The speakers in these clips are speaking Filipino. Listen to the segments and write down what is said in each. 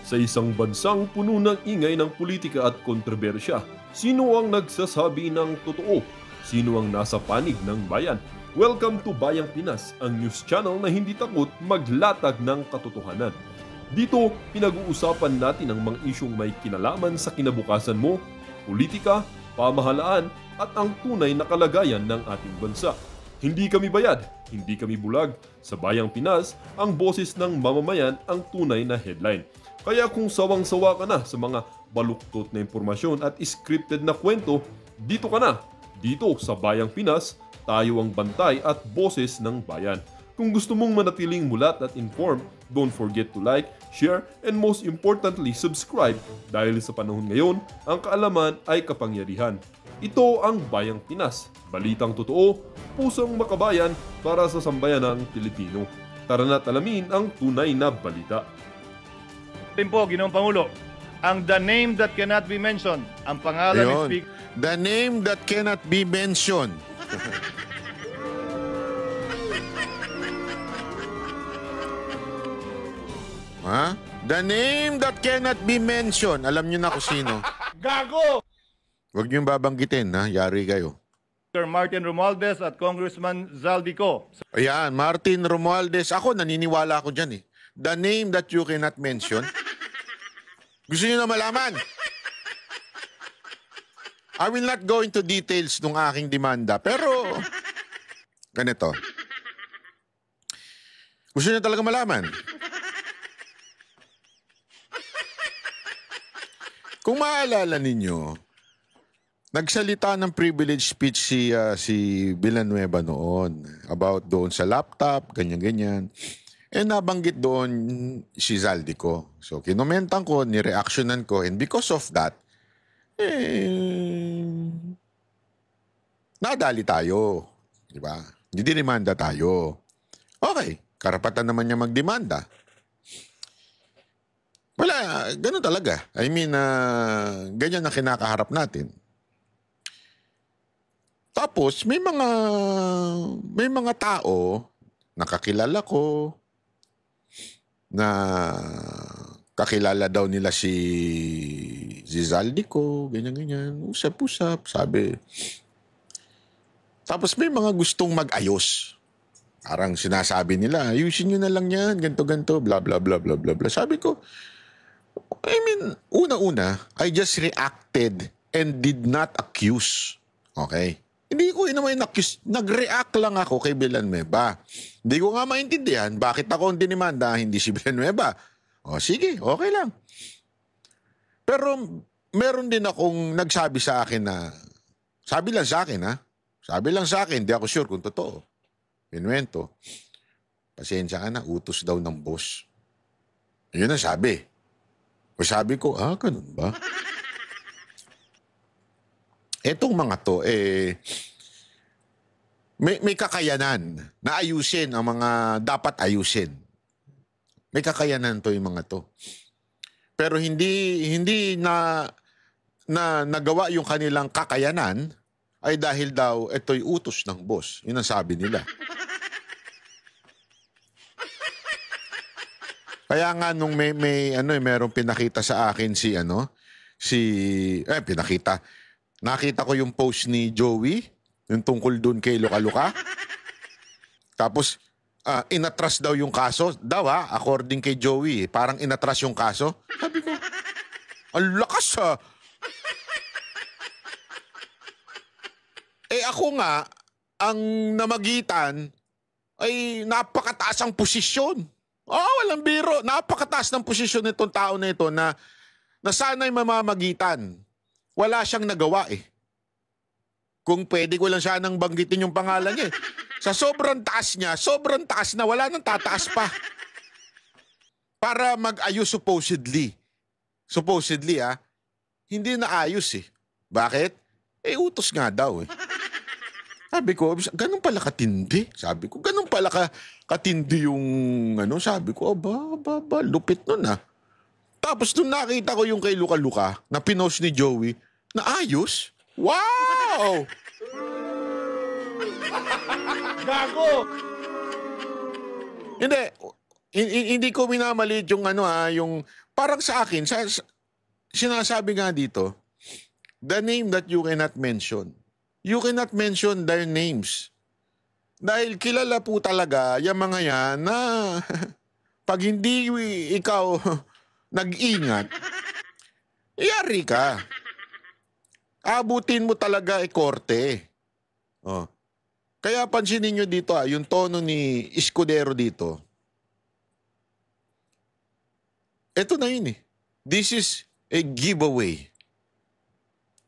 Sa isang bansang puno ng ingay ng politika at kontrobersya, sino ang nagsasabi ng totoo? Sino ang nasa panig ng bayan? Welcome to Bayang Pinas, ang news channel na hindi takot maglatag ng katotohanan. Dito, pinag-uusapan natin ang mga isyong may kinalaman sa kinabukasan mo, politika, pamahalaan at ang tunay na kalagayan ng ating bansa. Hindi kami bayad, hindi kami bulag. Sa Bayang Pinas, ang boses ng mamamayan ang tunay na headline. Kaya kung sawang-sawa ka na sa mga baluktot na impormasyon at scripted na kwento, dito ka na. Dito sa Bayang Pinas, tayo ang bantay at boses ng bayan. Kung gusto mong manatiling mulat at informed, don't forget to like, share, and most importantly, subscribe dahil sa panahon ngayon, ang kaalaman ay kapangyarihan. Ito ang Bayang Pinas, balitang totoo, pusong makabayan para sa sambayanang Pilipino. Tara na't alamin ang tunay na balita. Po, Ginoong Pangulo, ang the name that cannot be mentioned, ang pangalan ni Speaker. The name that cannot be mentioned. Ha? The name that cannot be mentioned. Alam niyo na kung sino. Gago! Huwag niyong babanggitin, ha? Yari kayo. Sir Martin Romualdez at Congressman Zaldico. Ayan, Martin Romualdez. Ako, naniniwala ako dyan, eh. The name that you cannot mention. Gusto niyo na malaman? I will not go into details ng aking demanda, pero ganito. Gusto niyo talaga malaman? Kung maalala ninyo, nagsalita ng privilege speech si Villanueva noon about doon sa laptop, ganyan-ganyan. Nabanggit doon si Zaldico. So, kinomentan ko, nireactionan ko, and because of that, nadali tayo. Diba? Didimanda tayo. Okay, karapatan naman niya magdemanda. Wala, ganun talaga. I mean, ganyan ang kinakaharap natin. Tapos, may mga tao, nakakilala ko, na kakilala daw nila si Zaldico, ganyan-ganyan, usap-usap, sabi. Tapos may mga gustong mag-ayos. Parang sinasabi nila, ayusin nyo na lang yan, ganto-ganto, bla bla bla bla bla bla. Sabi ko, I mean, una-una, I just reacted and did not accuse. Okay? Hindi ko naman accuse. Nag-react lang ako kay Villanueva. Hindi ko nga maintindihan bakit ako ang dinimanda, hindi si Villanueva. O sige, okay lang. Pero meron din akong nagsabi sa akin na, sabi lang sa akin ha, sabi lang sa akin, hindi ako sure kung totoo. Pinuwento, pasensya ka na, utos daw ng boss. Yun ang sabi. O sabi ko, ganun ba? Etong mga to, may kakayanan na ayusin ang mga dapat ayusin. May kakayanan to yung mga to. Pero hindi na nagawa yung kanilang kakayanan ay dahil daw ito'y utos ng boss. Yun ang sabi nila. Kaya nga nung merong pinakita sa akin nakita ko yung post ni Joey, yung tungkol dun kay Luka-Luka. Tapos, inatras daw yung kaso. According kay Joey, parang inatras yung kaso. Sabi ko, ang lakas ha. Ako nga, ang namagitan ay napakataas ang posisyon. Walang biro. Napakataas ng posisyon nitong tao na ito na sana'y mamamagitan. Wala siyang nagawa eh. Kung pwede ko lang siya nang banggitin yung pangalan niya. Sa sobrang taas niya, sobrang taas na, wala nang tataas pa. Para mag-ayos supposedly. Supposedly hindi na ayos eh. Bakit? Utos nga daw eh. Sabi ko, ganun pala katindi. Sabi ko, ganun pala katindi yung sabi ko, lupit nun Tapos nung nakita ko yung kay Luka-Luka na pinost ni Joey, na ayos? Wow! Gago! Hindi. Hindi ko minamalit yung yung parang sa akin, sinasabi nga dito, the name that you cannot mention. You cannot mention their names. Dahil kilala po talaga yung mga yan na pag hindi ikaw nag-ingat, yari ka. Abutin mo talaga korte. Oh. Kaya pansinin nyo dito yung tono ni Escudero dito. Ito na yun eh. This is a giveaway.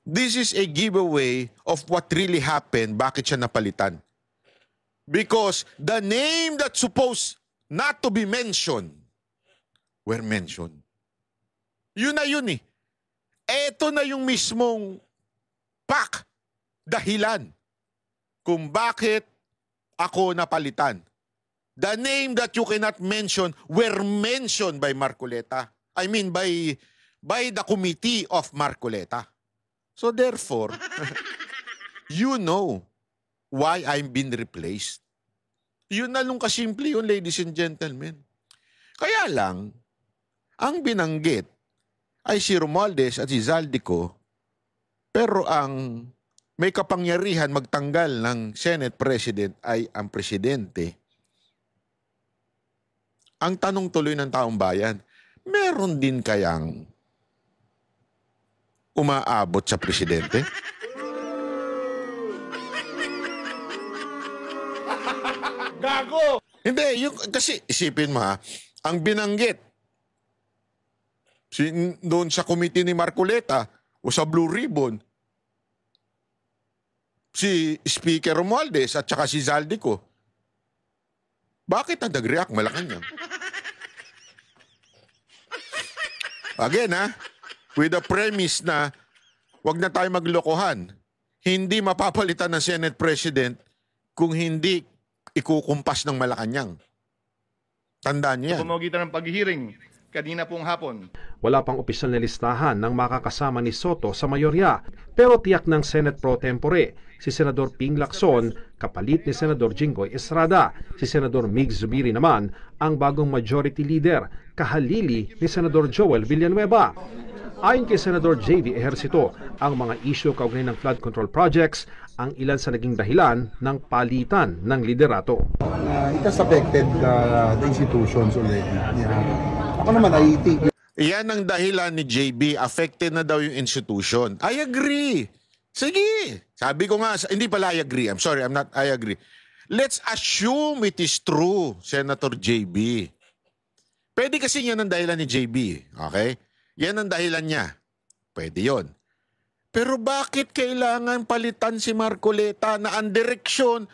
This is a giveaway of what really happened, bakit siya napalitan. Because the name that's supposed not to be mentioned were mentioned. Yun na yun eh. Ito na yung mismong dahilan kung bakit ako napalitan. The name that you cannot mention were mentioned by Marcoleta. I mean by the committee of Marcoleta. So therefore, you know why I'm being replaced. Yun na lang kasimple yun, ladies and gentlemen. Kaya lang, ang binanggit ay si Romualdez at si Zaldico, pero ang may kapangyarihan magtanggal ng Senate President ay ang Presidente. Ang tanong tuloy ng taong bayan, meron din kayang umaabot sa Presidente? Gago! Hindi, kasi isipin mo ang binanggit doon sa committee ni Marcoleta o sa Blue Ribbon, si Speaker Romualdez at saka si Zaldico. Bakit ang nag-react Malacanang? Again with the premise na wag na tayo maglokohan, hindi mapapalitan ng Senate President kung hindi ikukumpas ng Malacanang. Tandaan niyo yan. Sa pamamagitan ng paghihiring kanina pong hapon. Wala pang opisyal na listahan ng makakasama ni Soto sa mayorya, pero tiyak ng Senate Pro Tempore si Senador Ping Lacson kapalit ni Senador Jinggoy Estrada. Si Senador Mig Zubiri naman ang bagong majority leader, kahalili ni Senador Joel Villanueva. Ayon kay Senador J.V. Ejercito, ang mga issue kaugnay ng flood control projects ang ilan sa naging dahilan ng palitan ng liderato. It has affected the institutions already. Ako naman, I think... Yan ang dahilan ni JB, affected na daw yung institution. I agree. Sige. Sabi ko nga, hindi pala I agree. I agree. Let's assume it is true, Senator JB. Pwede kasi yan ang dahilan ni JB. Okay? Yan ang dahilan niya. Pwede yon. Pero bakit kailangan palitan si Marcoleta na ang direksyon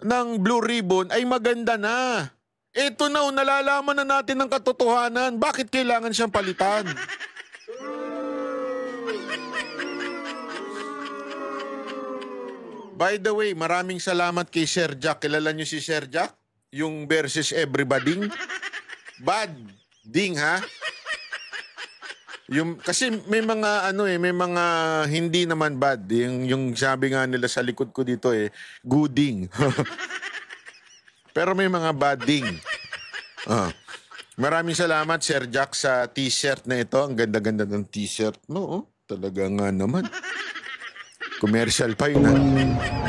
ng Blue Ribbon ay maganda na? Ito na, nalalaman na natin ang katotohanan. Bakit kailangan siyang palitan? By the way, maraming salamat kay Sir Jack. Kilala niyo si Sir Jack? Yung versus everybody? Bad ding, ha? Kasi may mga may mga hindi naman bad. Yung sabi nga nila sa likod ko dito gooding. Pero may mga badding. Maraming salamat, Sir Jack, sa t-shirt na ito. Ang ganda-ganda ng t-shirt. No, talaga nga naman. Commercial pa yun.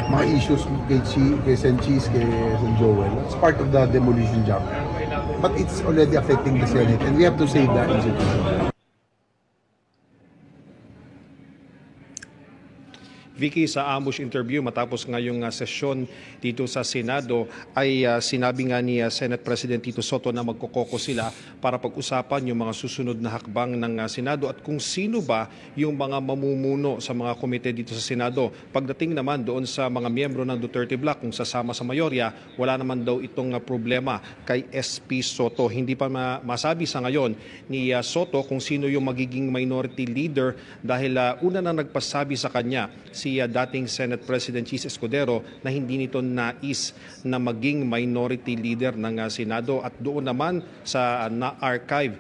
Mga issues kay Sen Cheese, kay Sen Joel, it's part of the demolition job. But it's already affecting the Senate and we have to save that institution. Vicky, sa ambush interview matapos ngayong sesyon dito sa Senado ay sinabi nga ni Senate President Tito Soto na magkokoko sila para pag-usapan yung mga susunod na hakbang ng Senado at kung sino ba yung mga mamumuno sa mga komite dito sa Senado. Pagdating naman doon sa mga miyembro ng Duterte Bloc kung sasama sa mayorya, wala naman daw itong problema kay SP Soto. Hindi pa masabi sa ngayon ni Soto kung sino yung magiging minority leader dahil una na nagpasabi sa kanya si dating Senate President Chis Escudero na hindi nito nais na maging minority leader ng Senado at doon naman sa na-archive.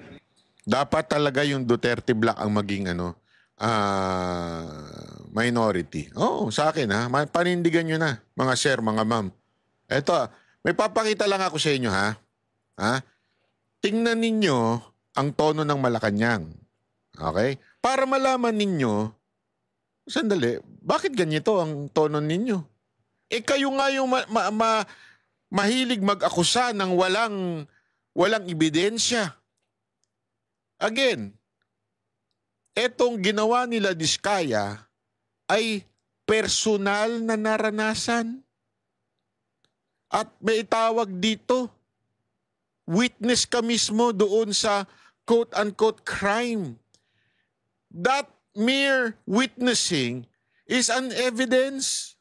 Dapat talaga yung Duterte Bloc ang maging minority. Sa akin panindigan nyo na mga sir, mga ma'am. Eto, may papakita lang ako sa inyo ha. tingnan ninyo ang tono ng Malacanang. Okay? Para malaman ninyo, sandali, bakit ganito ang tono ninyo? Kayo nga yung mahilig mag-akusa ng walang ebidensya. Again, etong ginawa nila Diskaya ay personal na naranasan. At may tawag dito, witness ka mismo doon sa quote-unquote crime. That mere witnessing is an evidence.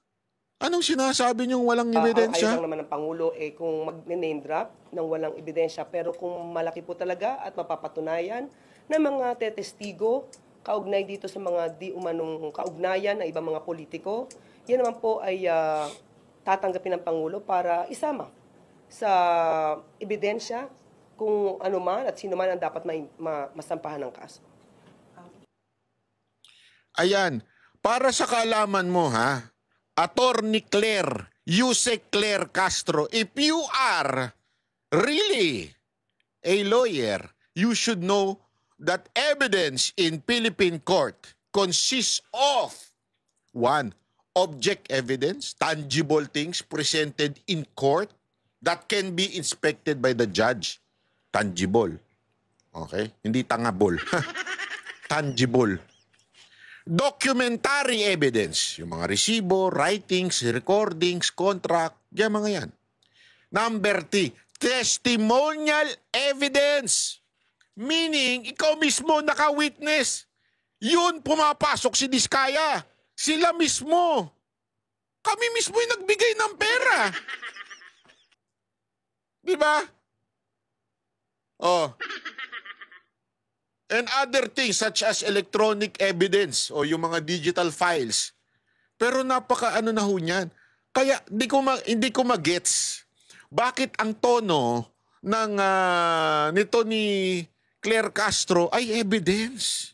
Anong sinasabi niyong walang ebidensya? Ayaw lang naman ng Pangulo kung mag-name drop ng walang ebidensya, pero kung malaki po talaga at mapapatunayan ng mga tetestigo kaugnay dito sa mga di umanong kaugnayan ng ibang mga politiko, yan naman po ay tatanggapin ng Pangulo para isama sa ebidensya kung ano man at sino man ang dapat masampahan ng kaso. Ayan, para sa kaalaman mo ha, Attorney Claire, Yusek Claire Castro, if you are really a lawyer, you should know that evidence in Philippine court consists of 1. Object evidence, tangible things presented in court that can be inspected by the judge. Tangible. Okay? Hindi tangable. Tangible. Documentary evidence. Yung mga resibo, writings, recordings, contract, yan mga yan. Number 3, testimonial evidence. Meaning, ikaw mismo naka-witness. Yun, pumapasok si Diskaya. Sila mismo. Kami mismo yung nagbigay ng pera. Di ba? Oh. And other things such as electronic evidence o yung mga digital files. Pero napaka-ano na ho niyan. Kaya hindi ko magets bakit ang tono ng nito ni Claire Castro ay evidence.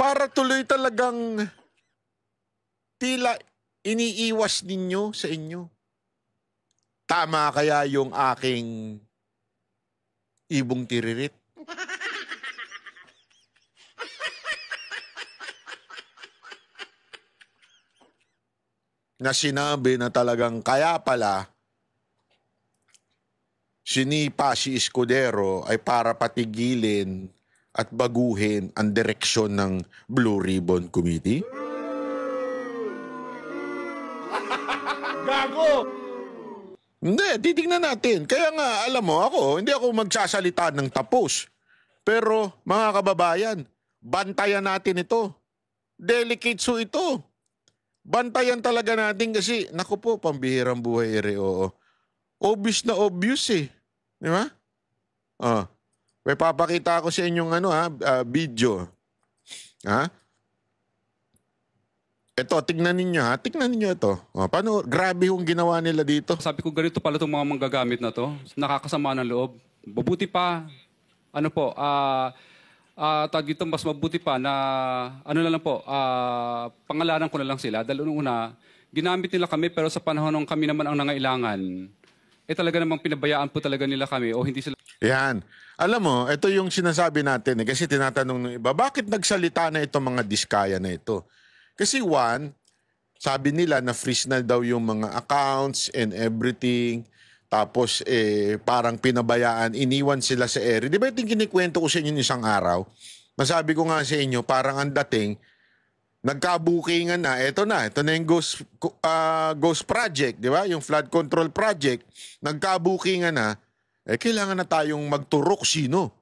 Para tuloy talagang tila iniiwas ninyo sa inyo. Tama kaya yung aking ibong tiririt? Na sinabi na talagang kaya pala sinipa si Escudero ay para patigilin at baguhin ang direksyon ng Blue Ribbon Committee? Gago! Hindi, titignan natin. Kaya nga, alam mo, hindi ako magsasalita ng tapos. Pero, mga kababayan, bantayan natin ito. Delicate so ito. Bantayan talaga natin kasi, naku po, pambihirang buhay oo. Obvious na obvious eh. Di ba? May papakita ko sa inyong video. Ha? Ito, tignan ninyo ha. Tignan ninyo ito. Paano, grabe yung ginawa nila dito. Sabi ko, ganito pala itong mga manggagamit na to. Nakakasama ng loob. Mabuti pa, tag ito, mas mabuti pa na, pangalanan ko na lang sila. Dahil una, ginamit nila kami, pero sa panahon nung kami naman ang nangailangan, talaga namang pinabayaan po talaga nila kami o hindi sila. Yan. Alam mo, ito yung sinasabi natin kasi tinatanong ng iba, bakit nagsalita na itong mga Diskaya na ito? Kasi sabi nila na freeze na daw yung mga accounts and everything. Tapos parang pinabayaan, iniwan sila sa ere. Di ba yung kinikwento ko sa inyo isang araw? Masabi ko nga sa inyo, parang ang dating, nagkabukingan na, ito na yung Ghost Project, di ba? Yung flood control project, nagkabukingan na, kailangan na tayong magturok sino.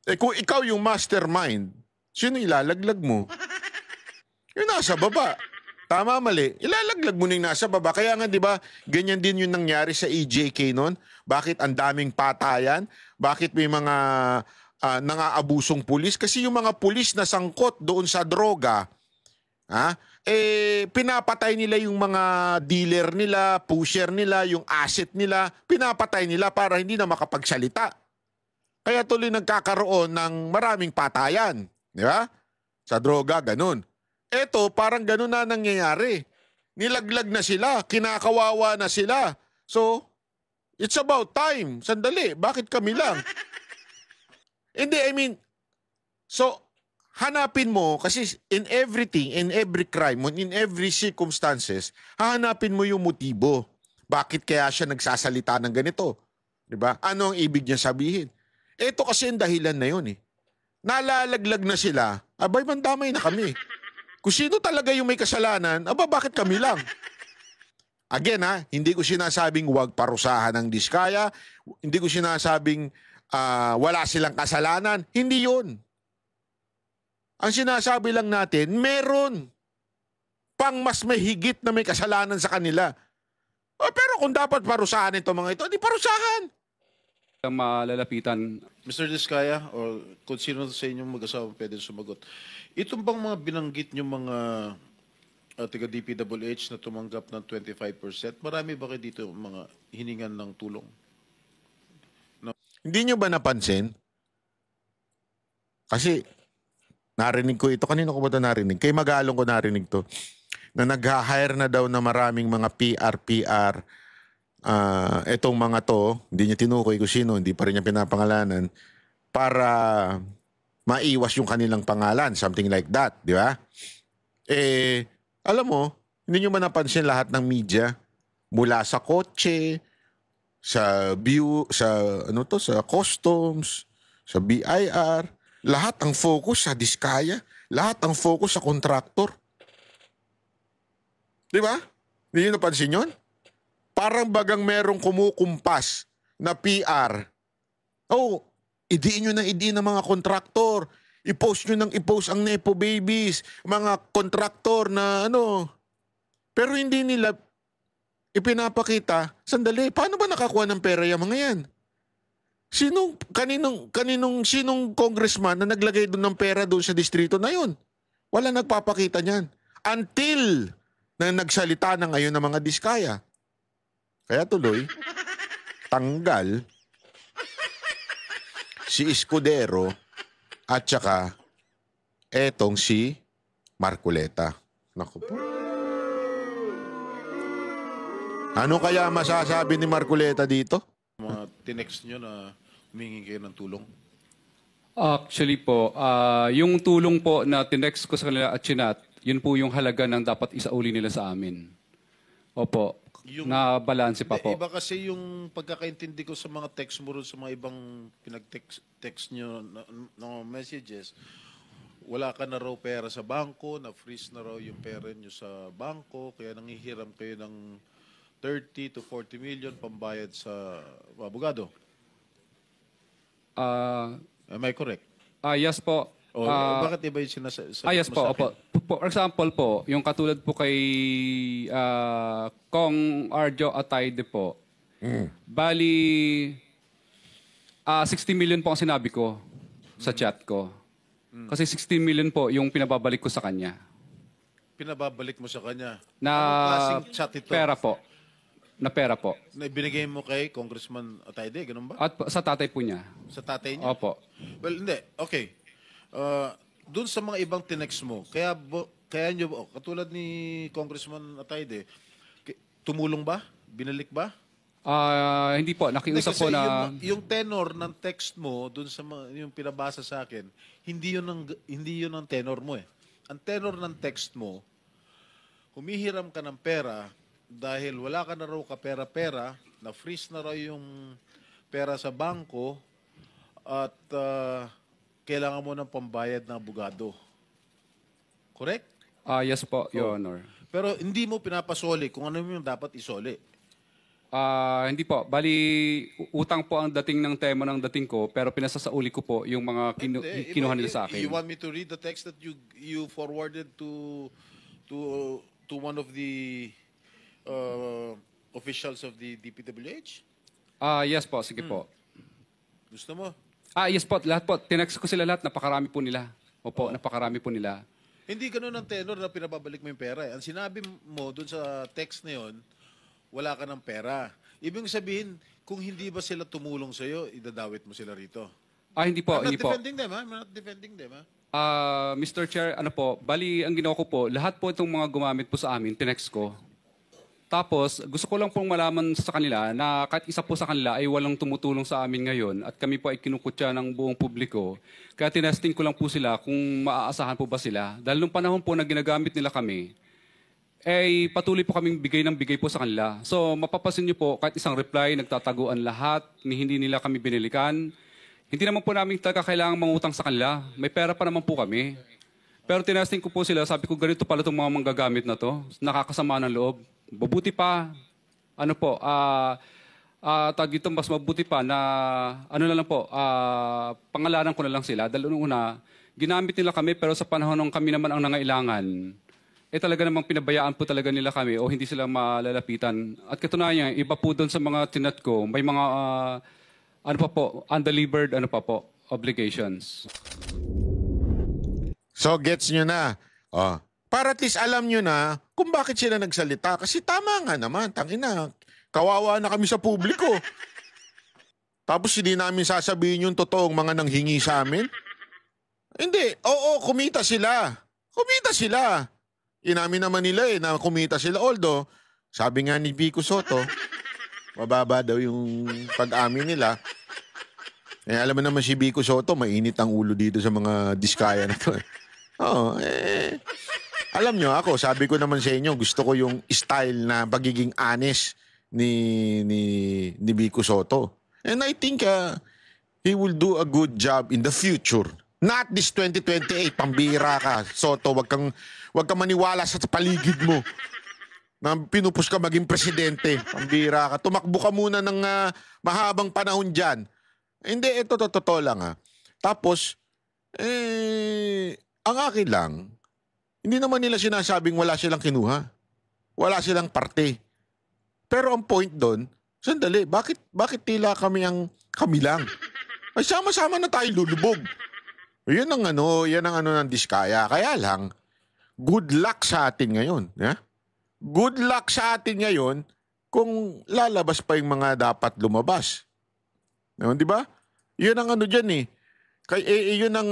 Kung ikaw yung mastermind, sino ilalaglag mo? Yung nasa baba. Tama, mali. Ilalaglag mo na yung nasa baba. Kaya nga, di ba, ganyan din yung nangyari sa EJK noon. Bakit ang daming patayan? Bakit may mga nangaabusong pulis? Kasi yung mga pulis na sangkot doon sa droga, pinapatay nila yung mga dealer nila, pusher nila, yung asset nila, pinapatay nila para hindi na makapagsalita. Kaya tuloy nagkakaroon ng maraming patayan. Di ba? Sa droga, ganun. Eto, parang ganun na nangyayari. Nilaglag na sila. Kinakawawa na sila. So, it's about time. Sandali, bakit kami lang? Hindi, I mean, so, hanapin mo, kasi in everything, in every crime, in every circumstances, hahanapin mo yung motibo. Bakit kaya siya nagsasalita ng ganito? Diba? Ano ang ibig niya sabihin? Ito kasi ang dahilan na yun eh. Nalalaglag na sila, abay, mandamay na kami. Kung sino talaga yung may kasalanan, bakit kami lang? Again hindi ko sinasabing huwag parusahan ng Diskaya, hindi ko sinasabing wala silang kasalanan, hindi yun. Ang sinasabi lang natin, meron pang mas mahigit na may kasalanan sa kanila. Pero kung dapat parusahan itong mga ito, di parusahan. Ang malalapitan. Mr. Diskaya, o kung sino sa inyong mag-asawa pwede sumagot. Itong bang mga binanggit nyo mga taga-DPWH na tumanggap ng 25%, marami ba kayo dito mga hiningan ng tulong? No. Hindi nyo ba napansin? Kasi narinig ko ito. Kanino ko ba ito narinig? Kay Magalong ko narinig to. Na nag-hire na daw na maraming mga PR. Etong mga to, hindi niya tinukoy kung sino, hindi pa rin niya pinapangalanan, para maiwas yung kanilang pangalan, something like that, di ba? Alam mo, hindi nyo ba napansin lahat ng media, mula sa kotse, sa sa customs, sa BIR, lahat ang focus sa Diskaya, lahat ang focus sa contractor. Di ba? Hindi nyo napansin yun? Parang bagang merong kumukumpas na PR. Idiin nyo ng mga kontraktor. I-post nyo i-post ang Nepo babies. Mga kontraktor na Pero hindi nila ipinapakita. Sandali, paano ba nakakuha ng pera yung mga yan? Sinong congressman na naglagay doon ng pera doon sa distrito na yun? Wala nagpapakita niyan. Until na nagsalita na ngayon ng mga Diskaya. Kaya tuloy, tanggal si Escudero at saka etong si Marcoleta. Naku po. Ano kaya masasabi ni Marcoleta dito? Mga tinext nyo na humingi kayo ng tulong? Actually po, yung tulong po na tinext ko sa kanila at chinat, yun po yung halaga ng dapat isauli nila sa amin. Opo. Na balanse pa po. Iba kasi yung pagkakaintindi ko sa mga text mo rin sa mga ibang pinag-text nyo ng messages, wala ka na raw pera sa bangko, na-freeze na raw yung pera nyo sa bangko, kaya nangihiram kayo ng 30 to 40 million pambayad sa abogado. Am I correct? Yes po. Bakit iba yung sinasabi yes po, opo. For example po, yung katulad po kay Kong Arjo Atayde po, bali 60 million po ang sinabi ko sa chat ko. Kasi 60 million po yung pinababalik ko sa kanya. Pinababalik mo sa kanya? Na anong klaseng chat ito? Pera po. Na pera po. Na ibinigay mo kay Congressman Atayde, ganun ba? At sa tatay po niya. Sa tatay niya? Opo. Well, hindi. Okay. Doon sa mga ibang tinext mo, kaya nyo, katulad ni Congressman Atayde, tumulong ba? Binalik ba? Hindi po. Nakiusap Kasi po na... Yung tenor ng text mo, doon sa yung pinabasa sa akin, hindi yun ang tenor mo eh. Ang tenor ng text mo, humihiram ka ng pera dahil wala ka na raw kapera-pera, na-freeze na raw yung pera sa bangko, at kailangan mo ng pambayad ng abogado. Correct? yes po, Your Honor. Pero hindi mo pinapasoli kung ano yung dapat isoli. Hindi po. Bali, utang po ang dating ng tema ng dating ko, pero pinasasauli ko po yung mga kinuha nila sa akin. You want me to read the text that you forwarded to one of the officials of the DPWH? Yes po, sige po. Gusto mo? Yes po, lahat po. Tinext ko sila lahat, napakarami po nila. Opo, napakarami po nila. Hindi ganun ang tenor na pinababalik mo yung pera. Ang sinabi mo dun sa text na yun, wala ka ng pera. Ibig sabihin, kung hindi ba sila tumulong sa'yo, idadawit mo sila rito. Hindi po, I'm hindi po. not defending them, ha? Mr. Chair, bali ang ginawa ko po, lahat po itong mga gumamit po sa amin, tinext ko. Tapos, gusto ko lang pong malaman sa kanila na kahit isa po sa kanila ay walang tumutulong sa amin ngayon at kami po ay kinukutya ng buong publiko. Kaya tinesting ko lang po sila kung maaasahan po ba sila. Dahil nung panahon po na ginagamit nila kami, ay patuloy po kaming bigay ng bigay po sa kanila. So, mapapasin niyo po, kahit isang reply, nagtataguan lahat, hindi nila kami binilikan. Hindi naman po namin talaga kailangang mangutang sa kanila. May pera pa naman po kami. Pero tinesting ko po sila, sabi ko ganito pala itong mga manggagamit na to. Nakakasama ng loob. Mabuti pa, tag ito, mas mabuti pa na, pangalanan ko na lang sila. Dahil una, ginamit nila kami pero sa panahon ng kami naman ang nangailangan, talaga namang pinabayaan po talaga nila kami o hindi sila malalapitan. At katunayan, iba po doon sa mga tinat ko, may mga, undelivered, obligations. So, gets nyo na. Oh. Para at least alam nyo na kung bakit sila nagsalita. Kasi tama nga naman, tangina. Kawawa na kami sa publiko. Tapos hindi namin sasabihin yung totoong mga nanghingi sa amin. Hindi. Oo, kumita sila. Kumita sila. Inamin naman nila na kumita sila. Although, sabi nga ni Vico Soto, mababa daw yung pag-amin nila. Alam mo naman si Vico Soto, mainit ang ulo dito sa mga diskaya na to. Oo, alam nyo, ako, sabi ko naman sa inyo, gusto ko yung style na pagiging honest ni Vico Soto. And I think he will do a good job in the future. Not this 2028, pambira ka, Soto. Wag kang maniwala sa paligid mo na pinupus ka maging presidente. Pambira ka. Tumakbo ka muna ng mahabang panahon dyan. Hindi, ito totoo lang. Tapos, ang akin lang, hindi naman nila sinasabing wala silang kinuha. Wala silang parte. Pero ang point doon, sandali, bakit tila kami lang? Ay sama-sama na tayo lulubog. Yan ang ng diskaya. Kaya lang, good luck sa atin ngayon. Yeah? Good luck sa atin ngayon kung lalabas pa yung mga dapat lumabas. Di ba? Yun ang dyan eh. Yun ang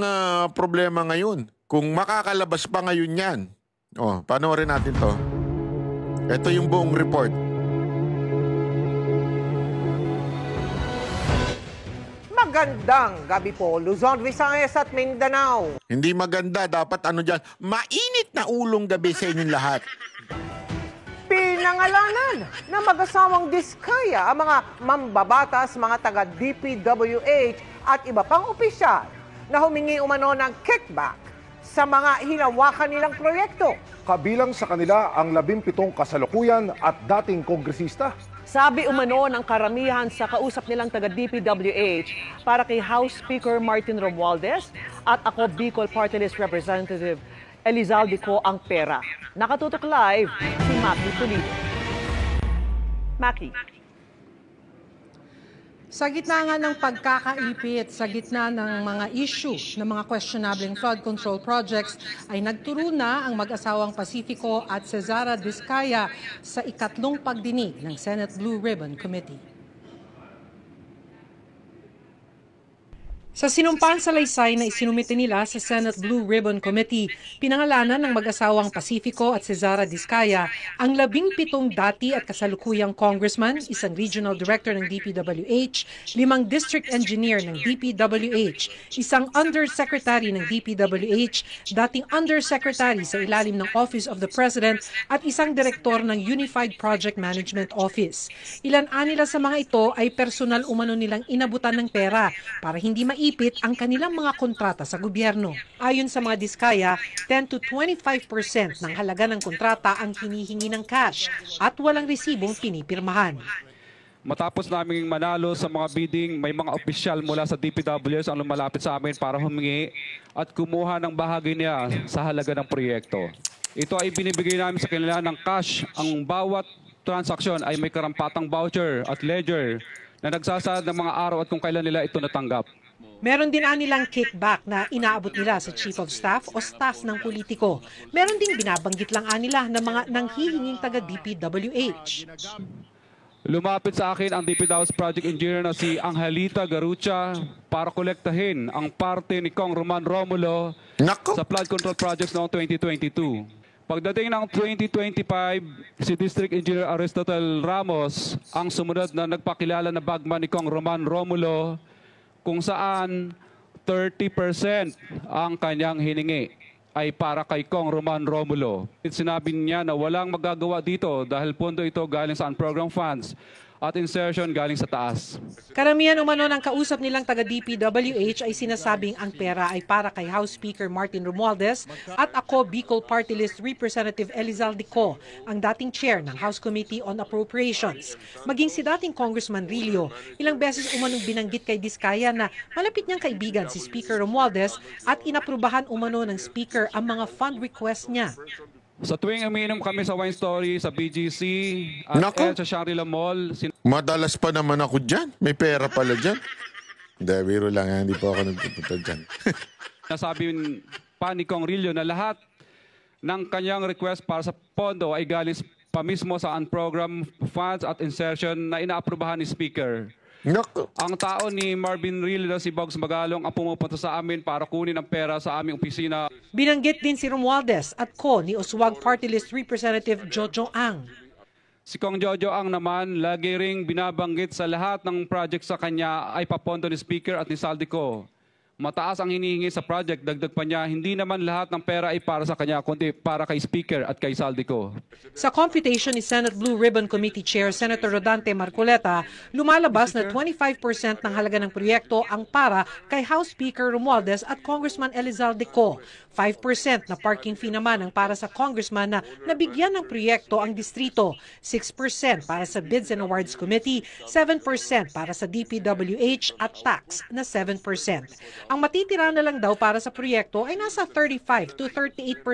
problema ngayon. Kung makakalabas pa ngayon yan. Panoorin natin to. Ito yung buong report. Magandang gabi po, Luzon, Visayas at Mindanao. Hindi maganda. Dapat dyan, mainit na ulong gabi sa inyong lahat. Pinangalanan na mag-asawang diskaya ang mga mambabatas, mga taga-DPWH at iba pang opisyal na humingi umano ng kickback sa mga hinawakan nilang proyekto. Kabilang sa kanila ang 17 kasalukuyan at dating kongresista. Sabi umano ng karamihan sa kausap nilang taga-DPWH para kay House Speaker Martin Romualdez at ako Bicol Party List Representative Elizalde Co ang pera. Nakatutok live si Maki Pulido. Maki. Sa gitna nga ng pagkakaipit, sa gitna ng mga issue ng mga questionable flood control projects, ay nagturo na ang mag-asawang Pacifico at Cesara Diskaya sa ikatlong pagdinig ng Senate Blue Ribbon Committee. Sa sinumpang salaysay na isinumite nila sa Senate Blue Ribbon Committee, pinangalanan ng mag-asawang Pacifico at Cesara Diskaya ang 17 dati at kasalukuyang congressman, isang regional director ng DPWH, 5 district engineer ng DPWH, isang undersecretary ng DPWH, dating undersecretary sa ilalim ng Office of the President at isang direktor ng Unified Project Management Office. Ilan-anila sa mga ito ay personal umano nilang inabutan ng pera para hindi maipit ang kanilang mga kontrata sa gobyerno. Ayon sa mga diskaya, 10 to 25% ng halaga ng kontrata ang hinihingi ng cash at walang resibong pinipirmahan. Matapos naming manalo sa mga bidding, may mga opisyal mula sa DPWS ang lumalapit sa amin para humingi at kumuha ng bahagi niya sa halaga ng proyekto. Ito ay binibigay namin sa kanila ng cash. Ang bawat transaksyon ay may karampatang voucher at ledger na nagsasaad ng mga araw at kung kailan nila ito natanggap. Meron din nilang kickback na inaabot nila sa Chief of Staff o staff ng politiko. Meron ding binabanggit lang nila ng mga nanghihinging taga-DPWH. Lumapit sa akin ang DPWH Project Engineer na si Angelita Garucha para kolektahin ang parte ni Kong Roman Romulo sa flood control projects noong 2022. Pagdating ng 2025, si District Engineer Aristotle Ramos ang sumunod na nagpakilala na bagman ni Kong Roman Romulo kung saan 30% ang kanyang hiningi ay para kay Kong Roman Romulo. Sinabi niya na walang magagawa dito dahil pondo ito galing sa unprogrammed funds at insertion galing sa taas. Karamihan umano ng kausap nilang taga-DPWH ay sinasabing ang pera ay para kay House Speaker Martin Romualdez at ako Bicol Party List Representative Elizalde Co, ang dating chair ng House Committee on Appropriations. Maging si dating Congressman Rillo, ilang beses umanong binanggit kay Diskaya na malapit niyang kaibigan si Speaker Romualdez at inaprubahan umano ng Speaker ang mga fund request niya. Sa tuwing umiinom kami sa Wine Story, sa BGC, at sa Shangri-La Mall, madalas pa naman ako dyan. May pera pala dyan. Hindi, biro lang. Hindi pa ako nagpupunta dyan. nasabi pa ni Kong Rillo na lahat ng kanyang request para sa pondo ay galing pa mismo sa unprogrammed funds at insertion na inaaprubahan ni Speaker. Ang tao ni Marvin Rillo na si Bogs Magalong ang pumupunta sa amin para kunin ang pera sa aming opisina. Binanggit din si Romualdez at co ni Uswag Party List Representative Jojo Ang. Si Kong Jojo Ang naman lagi ring binabanggit sa lahat ng project sa kanya ay papondo ni Speaker at ni Saldico. Mataas ang hinihingi sa project, dagdag pa niya, hindi naman lahat ng pera ay para sa kanya, kundi para kay Speaker at kay Saldico. Sa computation ni Senate Blue Ribbon Committee Chair Senator Rodante Marcoleta, lumalabas na 25% ng halaga ng proyekto ang para kay House Speaker Romualdez at Congressman Elizalde Co. 5% na parking fee naman ang para sa congressman na nabigyan ng proyekto ang distrito, 6% para sa Bids and Awards Committee, 7% para sa DPWH at tax na 7%. Ang matitira na lang daw para sa proyekto ay nasa 35 to 38%.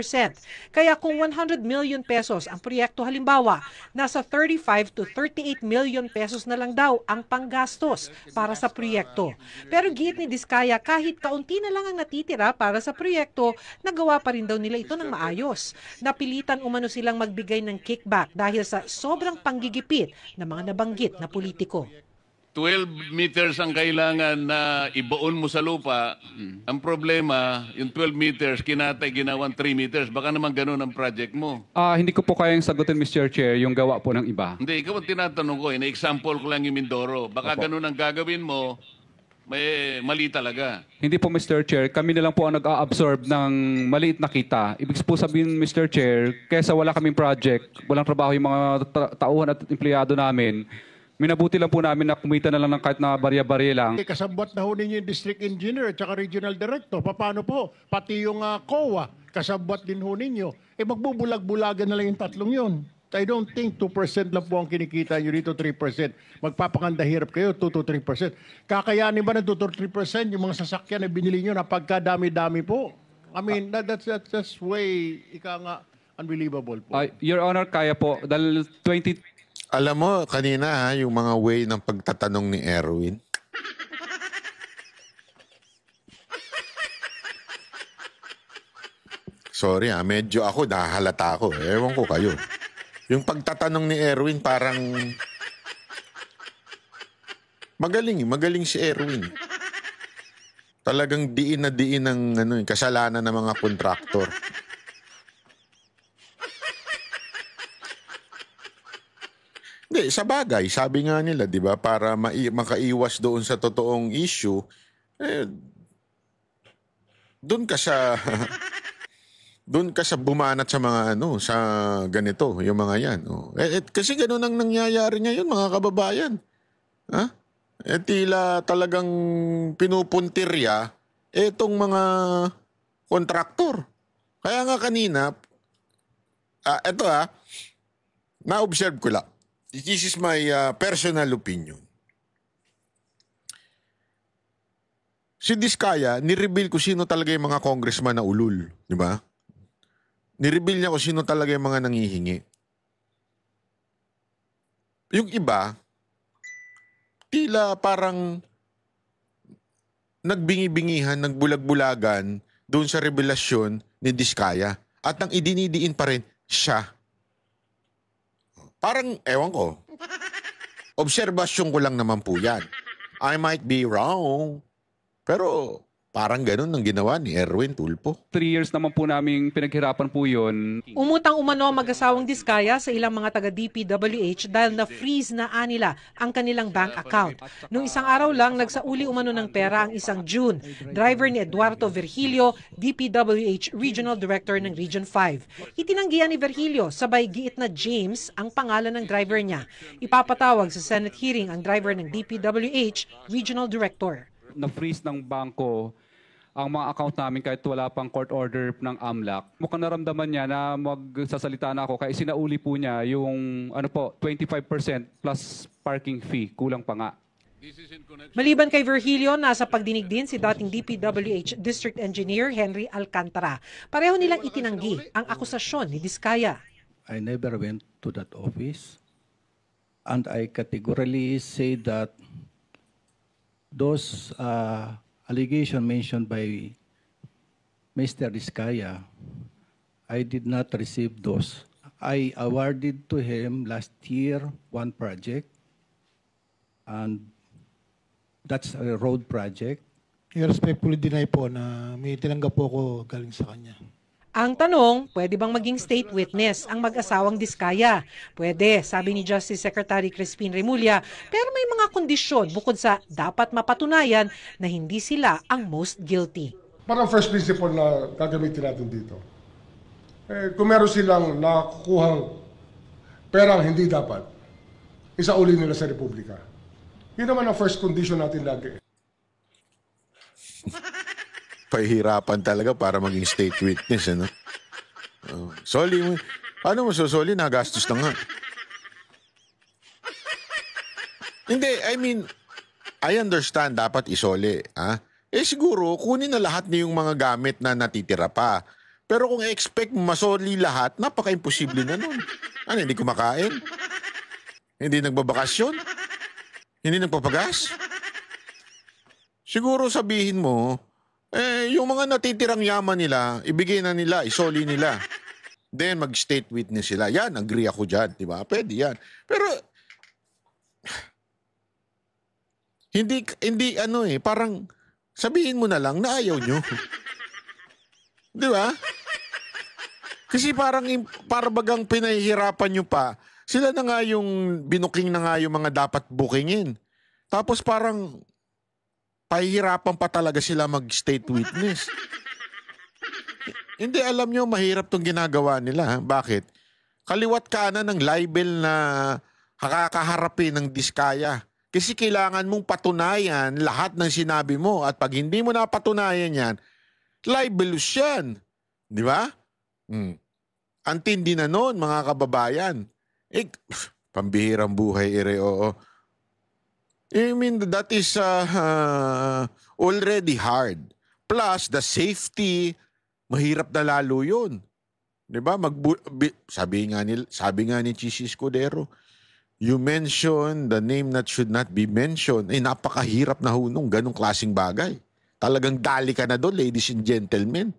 Kaya kung 100 million pesos ang proyekto halimbawa, nasa 35 to 38 million pesos na lang daw ang panggastos para sa proyekto. Pero giit ni Diskaya kahit kaunti na lang ang natitira para sa proyekto, nagawa pa rin daw nila ito ng maayos. Napilitan umano silang magbigay ng kickback dahil sa sobrang panggigipit ng mga nabanggit na politiko. 12 meters ang kailangan na ibaon mo sa lupa. Ang problema, yung 12 meters, kinatay, ginawang 3 meters. Baka naman ganun ang project mo. Hindi ko po kayang sagutin, Mr. Chair, yung gawa po ng iba. Hindi, ikaw ang tinatanong ko. Ina-example ko lang yung Mindoro. Baka ganun ang gagawin mo, may mali talaga. Hindi po, Mr. Chair. Kami na lang po ang nag-a-absorb ng maliit na kita. Ibig po sabihin, Mr. Chair, kesa wala kaming project, walang trabaho yung mga tauhan at empleyado namin, minabuti lang po namin na kumita na lang ng kahit na barya-barya lang. Kasabwat na ho ninyo yung district engineer at saka regional director. Paano po? Pati yung COA, kasabwat din ho ninyo. Magbubulag-bulagan na lang yung tatlong yun. I don't think 2% lang po ang kinikita nyo dito, 3%. Magpapakandahirap kayo, 2 to 3%. Kakayanin ba ng 2 to 3% yung mga sasakyan na binili nyo na pagkadami-dami po? I mean, that's way, unbelievable po. Your Honor, kaya po. Dahil 20... Alam mo, kanina yung mga way ng pagtatanong ni Erwin. Sorry medyo ako, nahahalata ako. Ewan ko kayo. Yung pagtatanong ni Erwin parang... Magaling si Erwin. Talagang diin na diin ng kasalanan ng mga kontraktor. Hindi, sa bagay, sabi nga nila, di ba, para makaiwas doon sa totoong issue, doon ka sa bumanat sa mga sa ganito, yung mga yan. Kasi ganoon ang nangyayari ngayon, mga kababayan. Tila talagang pinupuntirya etong mga kontraktor. Kaya nga kanina, na-observe ko lang. This is my personal opinion. Si Diskaya, nireveal ko sino talaga yung mga congressman na ulul. Di ba? Nireveal niya kung sino talaga yung mga nangihingi. Yung iba, tila parang nagbingi-bingihan, nagbulag-bulagan doon sa revelasyon ni Diskaya. At ang idinidiin pa rin, siya. Parang, ewan ko, obserbasyon ko lang naman po yan. I might be wrong, pero Parang ganun ang ginawa ni Erwin Tulfo. 3 years naman po namin pinaghirapan po yun. Umutang umano ang mag-asawang Diskaya sa ilang mga taga-DPWH dahil na-freeze na nila ang kanilang bank account. Noong isang araw lang, nagsauli umano ng pera ang isang June, driver ni Eduardo Virgilio, DPWH Regional Director ng Region 5. Itinanggihan ni Virgilio, sabay giit na James ang pangalan ng driver niya. Ipapatawag sa Senate hearing ang driver ng DPWH Regional Director. Na-freeze ng bangko ang mga account namin kahit wala pang court order ng AMLAC. Mukhang naramdaman niya na magsasalita na ako kaya sinauli po niya yung 25% plus parking fee. Kulang pa nga. Maliban kay Virgilio, nasa pagdinig din si dating DPWH District Engineer Henry Alcantara. Pareho nilang itinanggi ang akusasyon ni Diskaya. I never went to that office and I categorically say that those allegation mentioned by Mr. Diskaya, I did not receive those. I awarded to him last year one project, and that's a road project. I respectfully deny po na may tinanggap po ako galing sa kanya. Ang tanong, pwede bang maging state witness ang mag-asawang Diskaya? Pwede, sabi ni Justice Secretary Crispin Remulla, pero may mga kondisyon bukod sa dapat mapatunayan na hindi sila ang most guilty. Parang first principle na gagamitin natin dito. Kung meron silang nakukuhang perang hindi dapat, isauli nila sa Republika. Yun naman ang first condition natin lagi. Pahihirapan talaga para maging state witness, ano? Soli mo. Paano mo susoli? Nagastos na nga. Hindi, I mean, I understand dapat isoli. Siguro, kunin na lahat niyong mga gamit na natitira pa. Pero kung expect masoli lahat, napaka-imposible na nun. Hindi kumakain? Hindi nagbabakasyon? Hindi nagpapagas? Siguro sabihin mo, yung mga natitirang yaman nila, ibigay na nila, isoli nila. Then mag-state witness sila. Yan, agree ako dyan, di ba? Pwede yan. Pero, hindi parang sabihin mo na lang na ayaw nyo. Di ba? Kasi parang bagang pinahihirapan nyo pa. Sila na nga yung binuking na nga yung mga dapat bookingin. Tapos parang pahihirapan pa talaga sila mag-state witness. Hindi, alam nyo, mahirap tong ginagawa nila. Bakit? Kaliwat kanan ng libel na kakaharapin ng Diskaya. Kasi kailangan mong patunayan lahat ng sinabi mo. At pag hindi mo napatunayan yan, libelous yan. Di ba? Ang tindi na nun, mga kababayan. Pambihirang buhay, oo. I mean, that is already hard. Plus, the safety, mahirap na lalo yun. Diba? Sabi nga ni Chis Escudero, you mention the name that should not be mentioned. Napakahirap na hunong ganong klaseng bagay. Talagang dali ka na doon, ladies and gentlemen.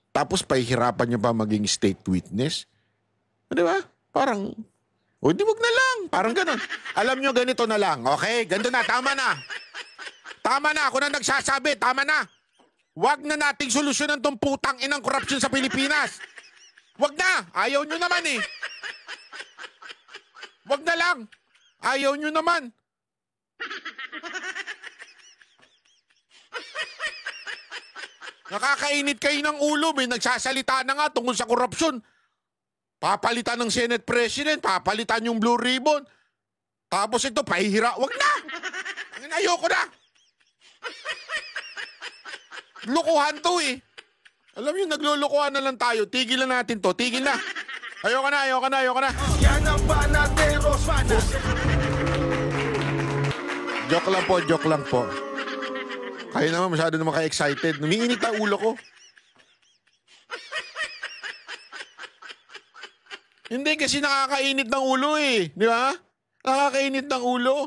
Tapos, pahihirapan niyo pa maging state witness. Diba? Parang... O di wag na lang. Parang ganun. Alam nyo, ganito na lang. Okay? Ganito na. Tama na. Tama na. Ako na nagsasabi. Tama na. Wag na nating solusyonan tong putang inang korupsyon sa Pilipinas. Wag na. Ayaw nyo naman eh. Wag na lang. Ayaw nyo naman. Nakakainit kayo ng ulo. May nagsasalita na nga tungkol sa korupsyon. Papalitan ng Senate President, papalitan yung Blue Ribbon. Tapos ito, pahihira. Wag na! Ayoko na! Lukuhan to eh. Alam niyo, naglulukuhan na lang tayo. Tigil na natin to. Tigil na. Ayoko na. Yan ang Banateros. Joke lang po. Kayo naman masyado na maka-excited. Numiinit ang ulo ko. Hindi kasi nakakainit ng ulo eh. Di ba? Nakakainit ng ulo.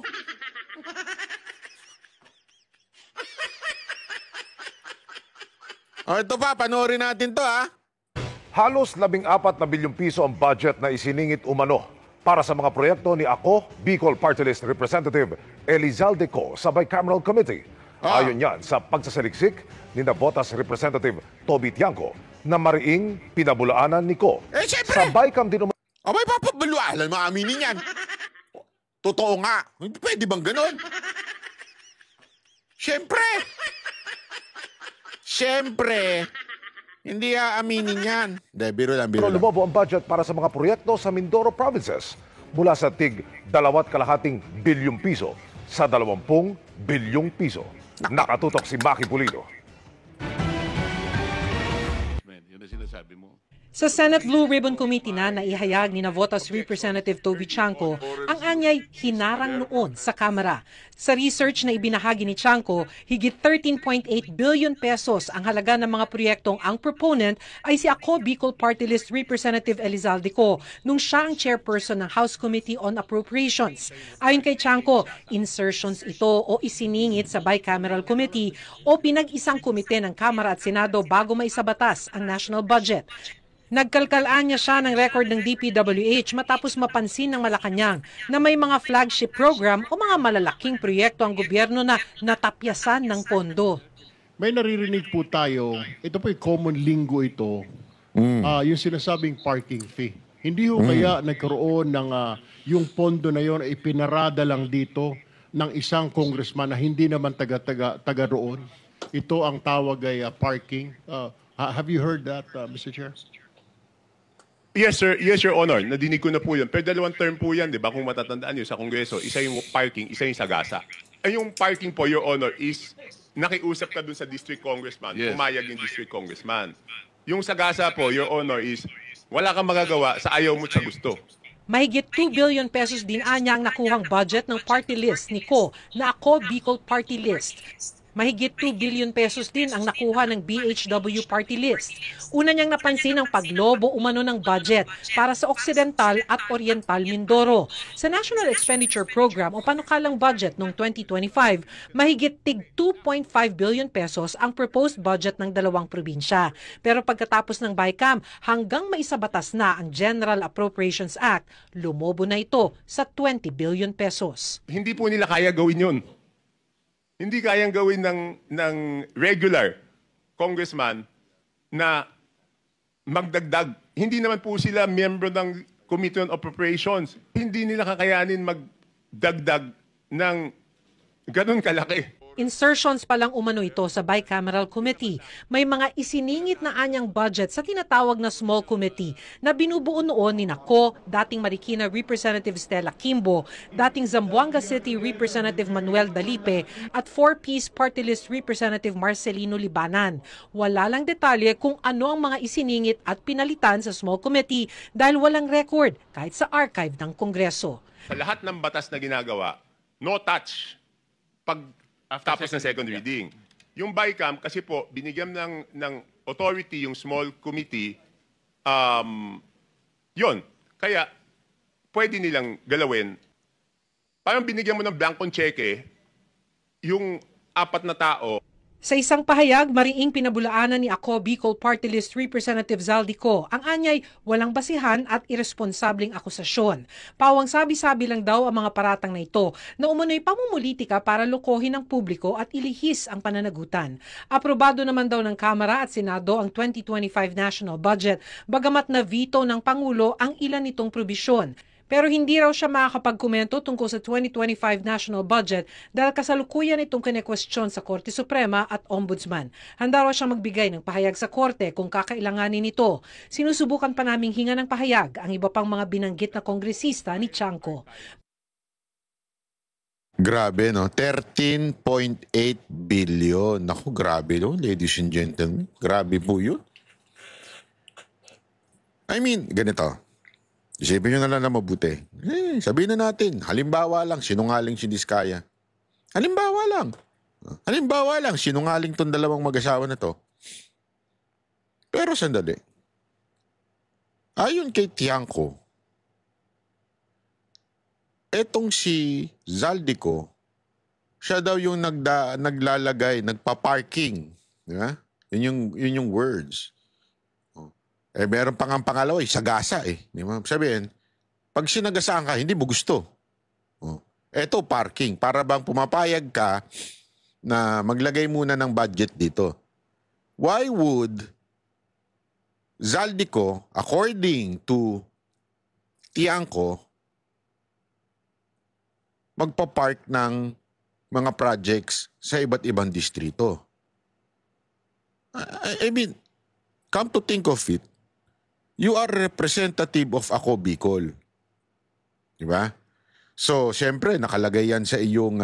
Ito pa, panoorin natin to ha. Halos 14 na bilyong piso ang budget na isiningit umano para sa mga proyekto ni Ako Bicol Party List Representative Elizalde Co sa Bicameral Committee. Ayon yan sa pagsasaliksik ni Navotas Representative Toby Tiangco na mariing pinabulaanan ni Ko. Siyempre! Sa BICAM din naman. Abay, papabuluan, maaminin yan. Totoo nga. Pwede bang ganon? Siyempre, hindi aaminin yan. Biro lang. Pero lumobo ang budget para sa mga proyekto sa Mindoro provinces mula sa tig 2.2 bilyong piso sa 20 bilyong piso. Nakatutok si Maki Pulido. Yun ang sinasabi mo. Sa Senate Blue Ribbon Committee na naihayag ni Navotas Representative Toby Tiangco ang anyay hinarang noon sa Kamara. Sa research na ibinahagi ni Tiangco, higit 13.8 billion pesos ang halaga ng mga proyektong ang proponent ay si Ako Bicol Party List Representative Elizalde Co nung siya ang chairperson ng House Committee on Appropriations. Ayon kay Tiangco, insertions ito o isiningit sa Bicameral Committee o pinag-isang komite ng Kamara at Senado bago maisabatas ang national budget. Nagkalkalaan niya siya ng record ng DPWH matapos mapansin ng Malacanang na may mga flagship program o mga malalaking proyekto ang gobyerno na natapyasan ng pondo. May naririnig po tayo, ito po yung common lingo ito, yung sinasabing parking fee. Hindi ho kaya nagkaroon ng yung pondo na yon ay pinarada lang dito ng isang congressman na hindi naman taga roon. Ito ang tawag ay parking. Have you heard that, Mr. Chair? Yes, sir. Yes, Your Honor. Nadinig ko na po yun. Pero dalawang term po yan, di ba? Kung matatandaan nyo sa Kongreso, isa yung parking, isa yung sagasa. Ay yung parking po, Your Honor, is nakiusap ka dun sa district congressman. Yes. Pumayag yung district congressman. Yung sagasa po, Your Honor, is wala kang magagawa sa ayaw mo at sa gusto. Mahigit 2 billion pesos din anya ang nakuhang budget ng party list ni Ko na Ako Bicol Party List. Mahigit 2 billion pesos din ang nakuha ng BHW party list. Una niyang napansin ang paglobo umano ng budget para sa Occidental at Oriental Mindoro. Sa National Expenditure Program o panukalang budget noong 2025, mahigit tig 2.5 billion pesos ang proposed budget ng dalawang probinsya. Pero pagkatapos ng BICAM, hanggang maisabatas na ang General Appropriations Act, lumobo na ito sa 20 billion pesos. Hindi po nila kaya gawin yun. Hindi kayang gawin ng regular congressman na magdagdag. Hindi naman po sila miyembro ng Committee on Appropriations. Hindi nila kakayanin magdagdag ng ganun kalaki. Insertions pa lang umano ito sa Bicameral Committee. May mga isiningit na anyang budget sa tinatawag na Small Committee na binubuo noon ni Ko, dating Marikina Representative Stella Kimbo, dating Zamboanga City Representative Manuel Dalipe at 4-piece Party List Representative Marcelino Libanan. Wala lang detalye kung ano ang mga isiningit at pinalitan sa Small Committee dahil walang record kahit sa archive ng Kongreso. Sa lahat ng batas na ginagawa, no touch tapos ng second reading. Yung BICAM, kasi po, binigyan ng authority yung small committee, yun. Kaya, pwede nilang galawin. Parang binigyan mo ng blankong cheque, yung 4 na tao. Sa isang pahayag, mariing pinabulaanan ni Ako Bicol Party List Representative Zalde Co ang anyay walang basihan at irresponsableng akusasyon. Pawang sabi-sabi lang daw ang mga paratang na ito na umano'y pamumulitika para lokohin ang publiko at ilihis ang pananagutan. Aprobado naman daw ng Kamara at Senado ang 2025 national budget, bagamat na veto ng Pangulo ang ilan nitong probisyon. Pero hindi raw siya makakapagkomento tungkol sa 2025 national budget dahil kasalukuyan itong kinekwestiyon sa Korte Suprema at Ombudsman. Handa raw siya magbigay ng pahayag sa Korte kung kakailanganin ito. Sinusubukan pa naming hinga ng pahayag ang iba pang mga binanggit na kongresista ni Tiangco. Grabe, no? 13.8 billion. Naku, grabe, no? Ladies and gentlemen. Grabe po yun. I mean, ganito. Isipin nyo na lang na mabuti. Sabihin na natin, halimbawa lang, sinungaling si Diskaya. Halimbawa lang, sinungaling tong dalawang mag-asawa na to. Pero sandali. Ayon kay Tiangco, etong si Zalde Co, siya daw yung naglalagay, nagpa-parking. Diba? Yun yung words. Meron pang ang pangalawa, sagasa Di ba? Sabihin, pag sinagasaan ka, hindi mo gusto. Eto, parking. Para bang pumapayag ka na maglagay muna ng budget dito. Why would Zaldico, according to Tiangco, magpa-park ng mga projects sa iba't ibang distrito? I mean, come to think of it, you are representative of Ako Bicol. Diba? So, siyempre, nakalagay yan sa iyong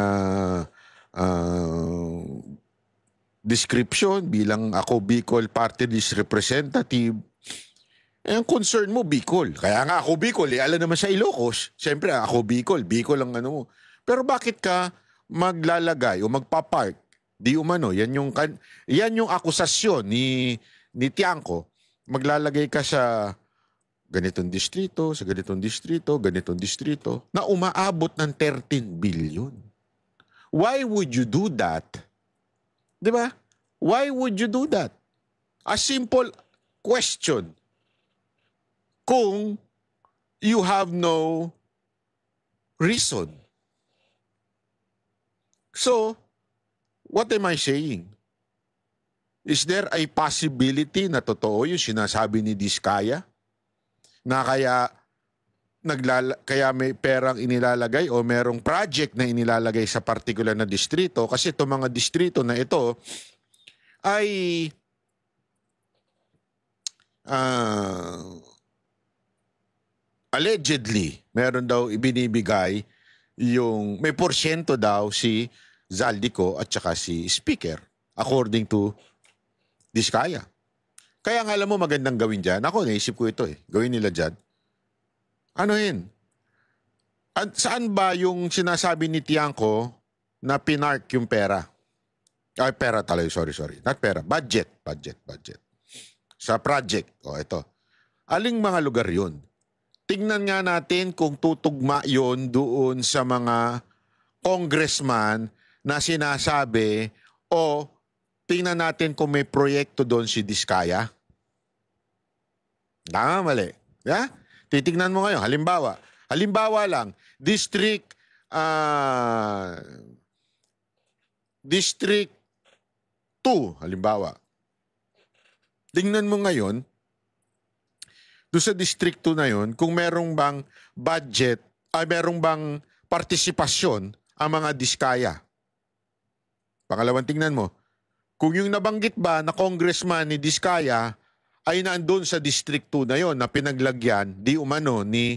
description bilang Ako Bicol Party List Representative. Ang concern mo, Bicol. Kaya nga ako Bicol, alam naman sa Ilocos. Siyempre, ako Bicol. Bicol ang ano mo. Pero bakit ka maglalagay o magpapark? Di umano, yan yung akusasyon ni Tiangco. Maglalagay ka sa ganitong distrito, sa ganitong distrito, ganitong distrito, na umaabot ng 13 billion. Why would you do that? Di ba? Why would you do that? A simple question. Kung you have no reason. So, what am I saying? Is there a possibility na totoo yung sinasabi ni Diskaya? Na kaya may perang inilalagay o merong project na inilalagay sa particular na distrito? Kasi itong mga distrito na ito ay allegedly, meron daw ibinibigay yung may porsyento daw si Zaldico at saka si Speaker according to Diskaya. Kaya nga alam mo magandang gawin dyan. Ako naisip ko ito gawin nila dyan. Ano yun? Saan ba yung sinasabi ni Tiangco na pinark yung pera? Ay, pera talaga. Sorry. Not pera. Budget. Sa project. O, ito. Aling mga lugar yun? Tingnan nga natin kung tutugma yon doon sa mga congressman na sinasabi o tingnan natin kung may proyekto doon si Diskaya. Tama, mali. Yeah? Titignan mo ngayon. Halimbawa lang, District 2, halimbawa. Tingnan mo ngayon, doon sa District 2 na yon, kung merong bang budget, merong bang partisipasyon ang mga Diskaya. Pangalawang tingnan mo, kung yung nabanggit ba na congressman ni Diskaya ay nandun sa District 2 na yon na pinaglagyan di umano ni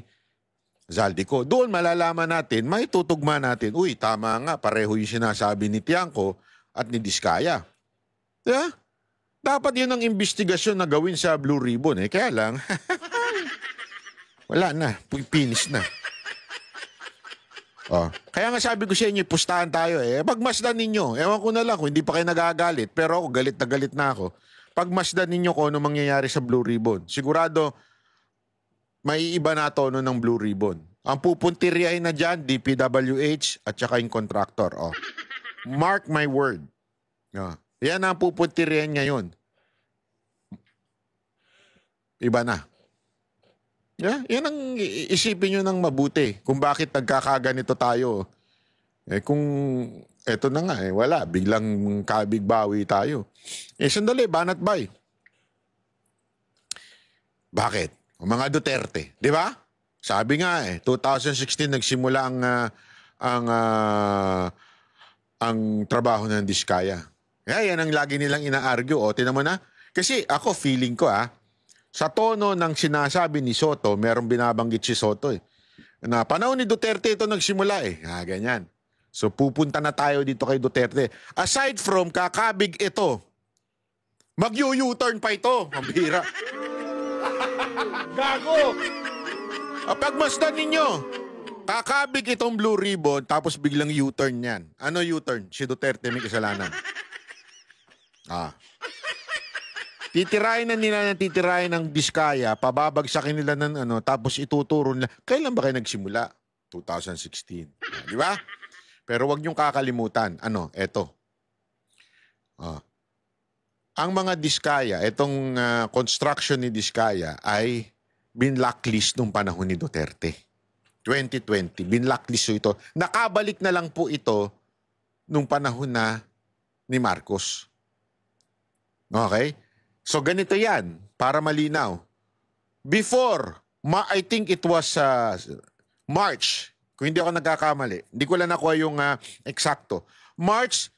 Zaldico. Doon malalaman natin, may tutugma natin, uy, tama nga, pareho yung sinasabi ni Tiangco at ni Diskaya. Yeah? Dapat yun ang investigasyon na gawin sa Blue Ribbon. Kaya lang, wala na, finish na. Kaya nga sabi ko sa inyo, pustahan tayo Pagmasdan ninyo, ewan ko na lang kung hindi pa kayo nagagalit, pero ako galit na ako. Pagmasdan ninyo kung ano mangyayari sa Blue Ribbon. Sigurado, may iba na tono ng Blue Ribbon. Ang pupuntiryahin na dyan, DPWH at saka yung contractor. Mark my word. Yan ang pupuntiryahin ngayon. Iba na. Yan ang isipin nyo ng mabuti kung bakit nagkakaganito tayo. Kung eto na nga, wala. Biglang kabigbawi tayo. Sandali, banat bay. Bakit? O mga Duterte. Di ba? Sabi nga 2016 nagsimula ang trabaho ng Diskaya. Yan ang lagi nilang ina-argue. Tinan mo na. Kasi ako, feeling ko sa tono ng sinasabi ni Soto, merong binabanggit si Soto na panahon ni Duterte ito nagsimula ganyan. So pupunta na tayo dito kay Duterte. Aside from kakabig ito, mag-U-turn pa ito. Mabira. Gago! Pagmasdan ninyo, kakabig itong Blue Ribbon, tapos biglang U-turn yan. Ano U-turn? Si Duterte may kasalanan. Titirahin na nila ng Diskaya, pababagsakin nila ng tapos ituturo nila. Kailan ba kayo nagsimula? 2016. Di ba? Pero wag niyong kakalimutan. Eto. Ang mga Diskaya, itong construction ni Diskaya ay binlacklist nung panahon ni Duterte. 2020, binlacklist ito. Nakabalik na lang po ito nung panahon na ni Marcos. Okay? So ganito yan, para malinaw. Before, I think it was March, kung hindi ako nagkakamali, hindi ko lang nakuha yung eksakto. March,